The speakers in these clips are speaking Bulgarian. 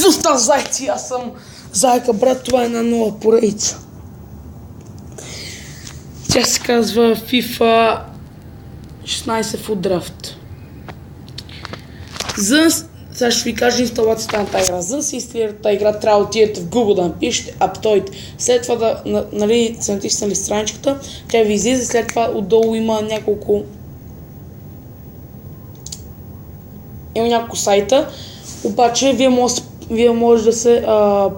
Зуста зайци, аз съм Зайка, брат, това е една нова поредица. Тя се казва FIFA 16 Foot Draft. Сега ще ви кажа инсталацията на тази игра. За да се инсталира тази игра, трябва да отидете в Google да напишете Aptoide. След това да се натиснали страничката, тя ви излиза, след това отдолу има няколко сайта, обаче вие може да се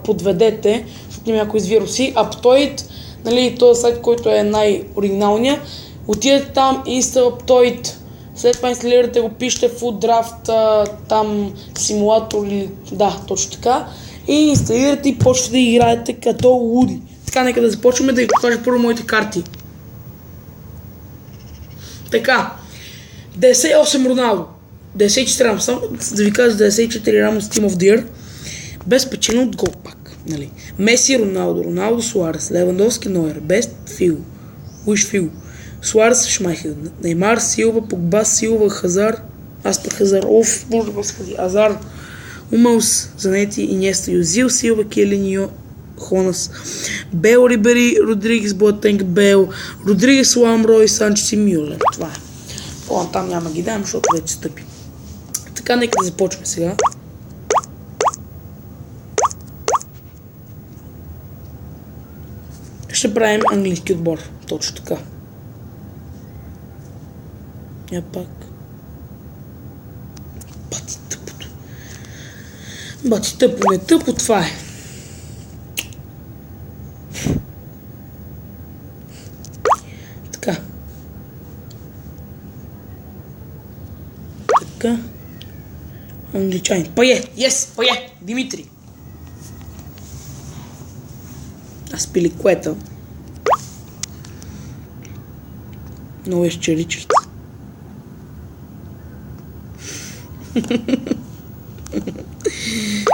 подведете, защото има някои с вируси. Aptoide, този сайт, който е най-оригиналният, отидете там, install Aptoide, след това инсталирате го, пишете Foot Draft, там симулатор или да, точно така, и инсталирате и почвате да играете като луди. Така, нека да започваме да ви покажа първо моите карти. Така, 98 Роналдо, 94 Рамос, да ви кажа 94 Рамос Team of the Year, без печено от гол пак, нали. Меси, Роналдо, Суарес, Левандовски, Нойер, Бест, Фил, Луиш Фил, Суарес, Шмайхел, Неймар, Силва, Погба, Силва, Хазар, аз пък Хазар, боже господи, Азар, Умелс, Занети, Инеста, Юзил, Силва, Келин, Хонас, Бел, Рибери, Родригес, Боатенг, Бел, Родригес, Ламрой, Санчес и Мюлер. Това е. Там няма ги дам, защото вече стъпи. Така, нека да започваме сега. Ще правим английски отбор. Точно така. Я пак. Бати тъпото. Бати тъпо, не тъпо, това е. Така. Така. Англичанин. Пое! Yes! Пое! Димитри. Аз пиликуета. Много изчеричките.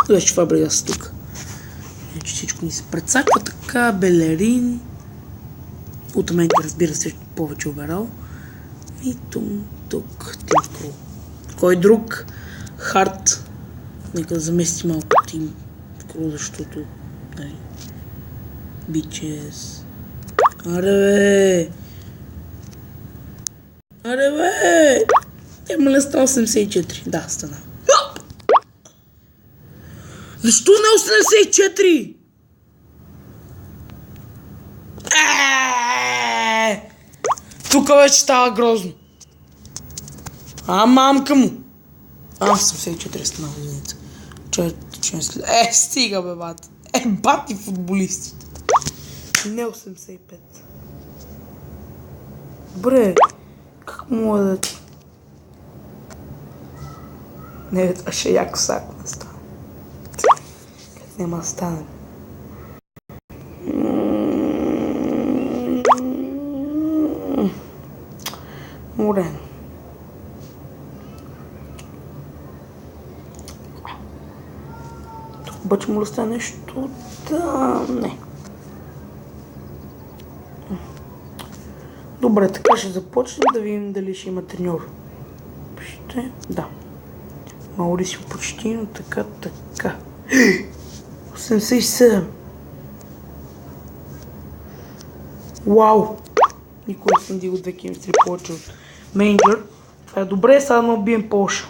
Вече Фабрегас тук. Вече всичко ни се прецаква така. Белерин. От мен, разбира се, повече оверал. И тук. Тим Крул. Кой друг? Харт. Нека да замести малко Тим Крул, защото... Бичес. Аре бе! Има ли 184? Да, стана. Защо не 84? Тук вече става грозно. Мамка му. 74 стана единица. Стига бе, бати. Бати футболистите. Не 85. Добре. Как мога да... Не, това ще яко сако да стане. Как няма да стане. Морен. Тук обаче му да стане нещо... Да... Не. Добре, така ще започнем да видим дали ще има треньор. Пишете, да. Маурисио Почтино, така. 87. Вау! Никой не съм дигал 2 километри повече от менеджер. Това е добре, сега да бием Полша.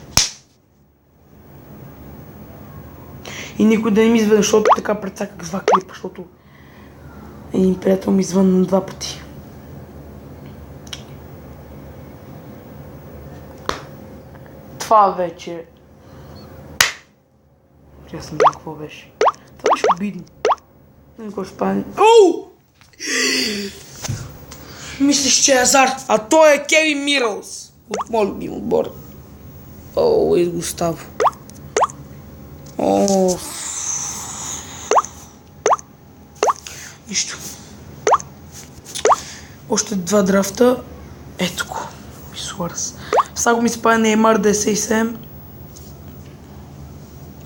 И никой да не ми изведе, защото така прецаках с 2 клипа, защото един приятел ми извън 2 пъти. Това вече... Я съм знам какво беше. Това беше обидно. Не го ще спане. Мислиш, че е Азар, а той е Кевин Мирълс. От моят любим отбор. И Густаво. Нищо. Още 2 драфта. Ето го. Суарес. Сега го ми спада Неймар 97.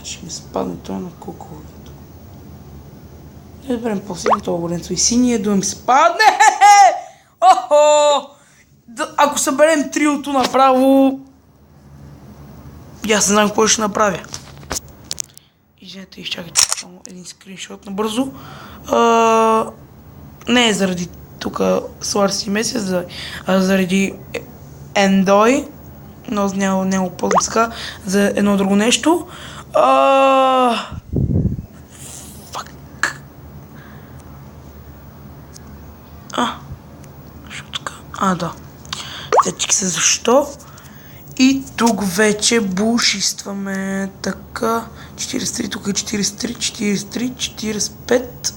Ще ми спадне това на куковето. Не добрем по-силно това Лоренцо и синия да ми спадне. Ако съберем триото направо, аз не знам какво ще направя. Извинете, изчакайте само един скриншот набързо. Не е заради тук Соларс и Месец, а заради Ендой. Но с него по-дъска за едно друго нещо. Шутка. Да. Сетих се защо. И тук вече бушистваме. Така. 43, тук е 43, 43, 45.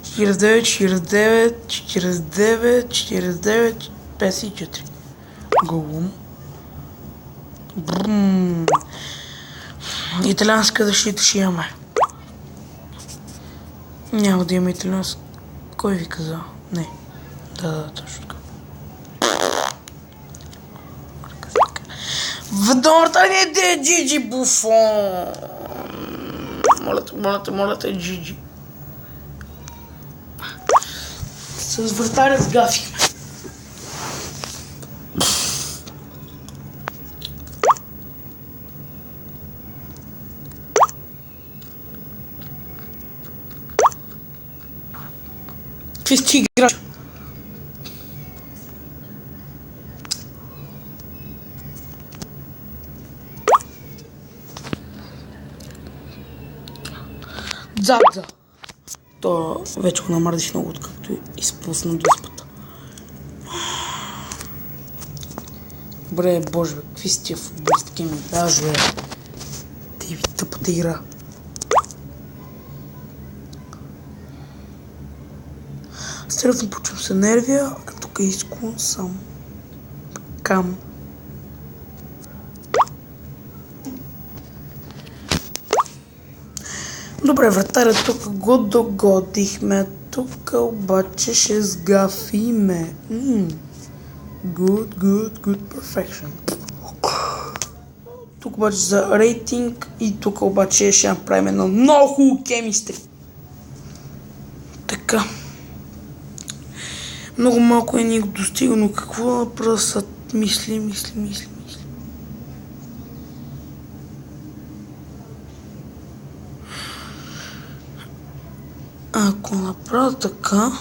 49, 49, 49, 49, 54. Голум. Италианска защита ще имаме. Няма да има италианска. Кой ви каза? Не. Да, точно така. В вратаря Джиджи Буфон. Моля те, Джиджи. С вратаря сгафихме. Какви сте играчи? Дзадза. То вече го намърдиш много, откакто изпусна дуспата. Добре, боже, бе, какви сте футболистки ми дажове. Ти ви тъпата игра. Стръвно почвам се нервия, а тук искам съм кам. Добре, вратаря тук го догодихме, тук обаче ще сгафиме. Good, perfection. Тук обаче за рейтинг и тук обаче ще направим едно много хубаво chemistry. Така. Много малко е ни го достигано. Какво просто мисли. Ако направя така...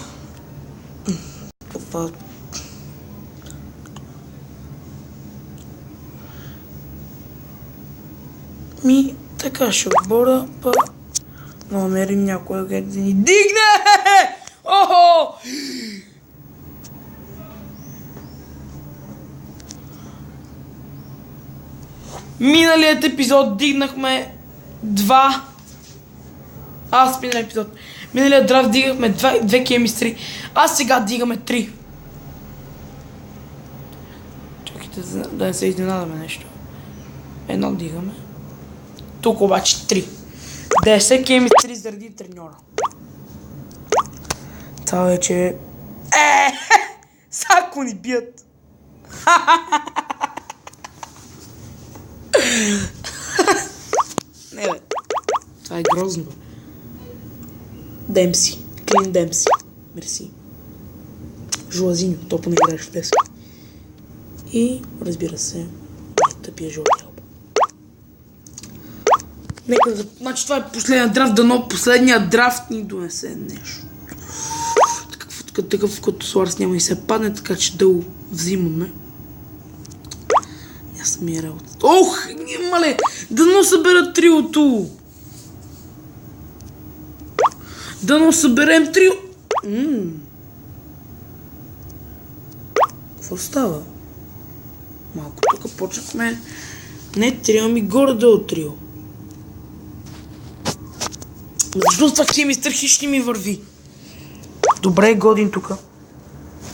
Така ще отбора, намерим някой да ни дигне! Охо! Миналият епизод дигнахме 2. Миналият драфт дигахме 2 кемистри, а сега дигаме 3. Чакайте да не се изненадаме нещо. Едно дигаме. Тук обаче 3. 10 кемистри заради треньора. Това вече... Сако ни бият. Не бе. Това е грозно. Демси. Клин Демси. Мерси. Жуазиньо. То поне играеш в деска. И, разбира се, тъпия Жорди Алба. Нека да... Значи това е последният драфт, дано последният драфт ни донесе нещо. Такъв като Соларс няма и се падне, така че да го взимаме. Аз съм и работа. Ох, мале! Дано събера триото! Дано съберем трио... Какво става? Малко тук почнахме... Не трио, ами горе-долу трио. Защо това кемистър хищни ми върви? Добре, годин тук.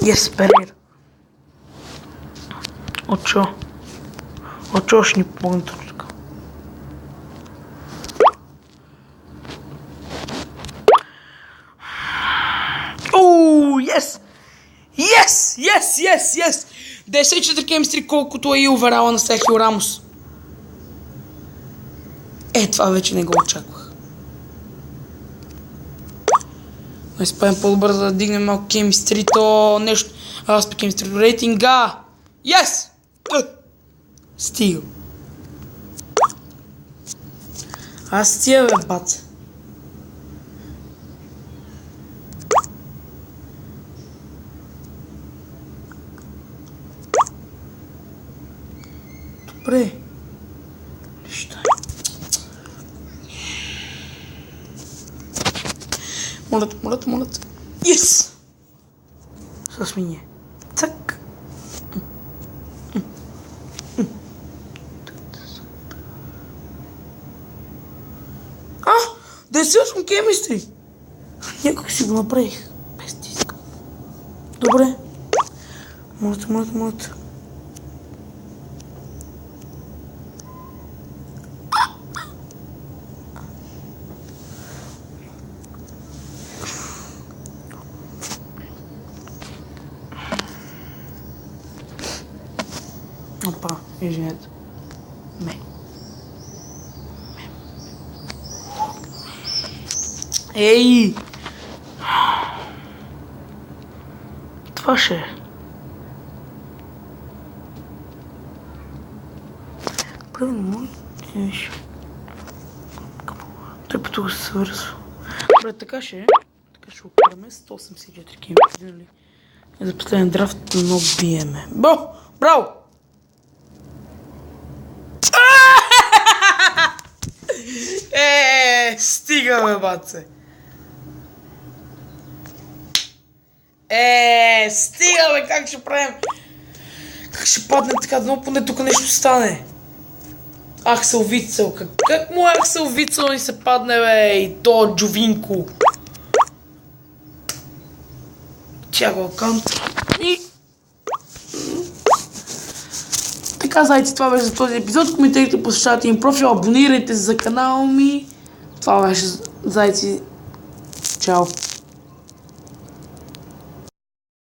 Yes, Перейра. Очо ще ни помогне точно така. Ооо, yes! Yes! 10-4 кемистри, колкото е и оверала на Серхио Рамос. Това вече не го очаквах. Не спаем по-добър да дигнем малко кемистрито, нещо. Аз пи кемистрито рейтинга. Yes! Стига. Аз тия, бе, баце. Добре. Лищай. Моля те. Yes! С меня. Цък. Да си съм chemistry. Някак си го направих. Без да искам. Добре. Моля те. Опа, извинете. Ей! Това ще е. Правилно, мой. Той по тук се свързва. Добре, така ще е. Така ще окараме 184 км, нали? И за последен драфт много биеме. Браво! Стига, бе, баце! Стига, бе, как ще правим? Как ще падне така, но поне тук нещо стане. Аксел-Вицел, как му Аксел-Вицел и се падне, бе, и то Джовинко? Тяго Кант. И... Така, зайци, това беше за този епизод. Коментирайте, посещавайте им профил, абонирайте се за канала ми. Това беше, зайци. Чао.